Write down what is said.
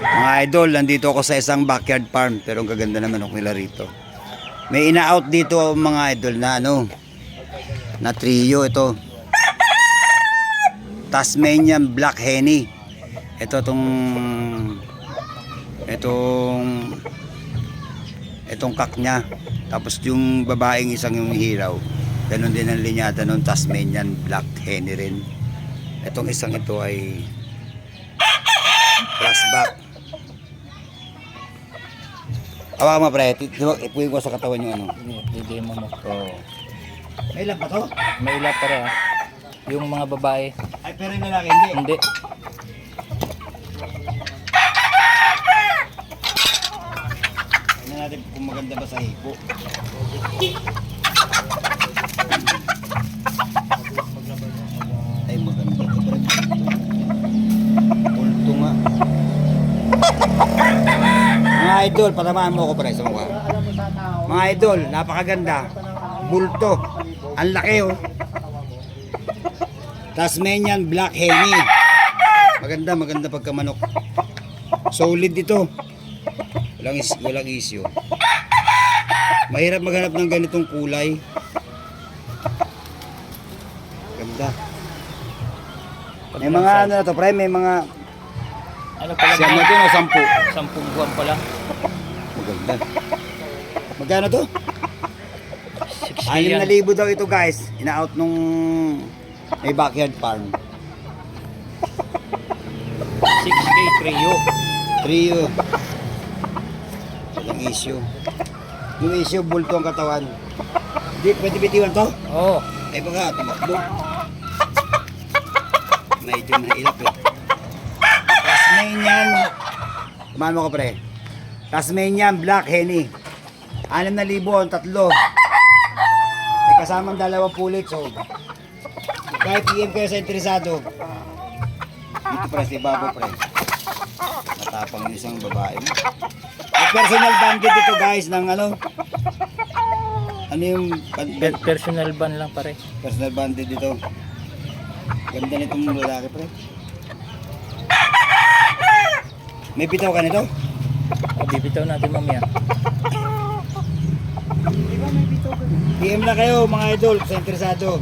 Mga idol, nandito ako sa isang backyard farm pero ang gaganda na manok nila rito. May ina-out dito mga idol na na trio ito. Tasmanian Black Henny. Itong kak niya. Tapos yung babaeng isang yung hiraw. Ganon din ang linyada ng Tasmanian Black Henny rin. Itong isang ito ay flashback. Awa mo pre, ipuin ko sa katawan yung Bigay mo mo. Oo. May ilan pa to? May ilan pa rin ah. Yung mga babae. Ay pero yung lalaki hindi. Hindi. Tingnan natin kung maganda ba sa hipo. Ay maganda to pre. Pulto nga. Mga idol, patamaan mo ko pre sa mukha. Mga idol, napakaganda. Bulto. Ang laki oh. Tasmanian Black Henny. Maganda pagkamanok. Solid ito. Walang issue. Mahirap maghanap ng ganitong kulay. Ganda. May mga ano na to, pre, may mga Ano pala? siyam na to, 10. 10 buwan pala. Maganda. Magkano to? 6K yan. 6,000 daw ito guys. Ina-out nung may backyard farm. 6K trio. Trio. Walang issue. Yung issue, bulto ang katawan. Hindi, pwede bitiwan to? Oo. Ay baka, tumakbo. Medyo mahirap eh. Tasmanian. Kumahan mo ko pre. Tasmanian Black Henny. 6,000 ang tatlo. May kasamang 2 pulit. So, kahit PM kayo sa interesado. Dito pre, si Babo pre. Matapang yung isang babae mo. May personal banded dito guys ng ano yung Personal ban lang pare. personal banded dito. Ganda nitong lalaki pre. May bitaw ka nito? Bibitaw natin mamaya. PM na kayo mga idol sa interesado.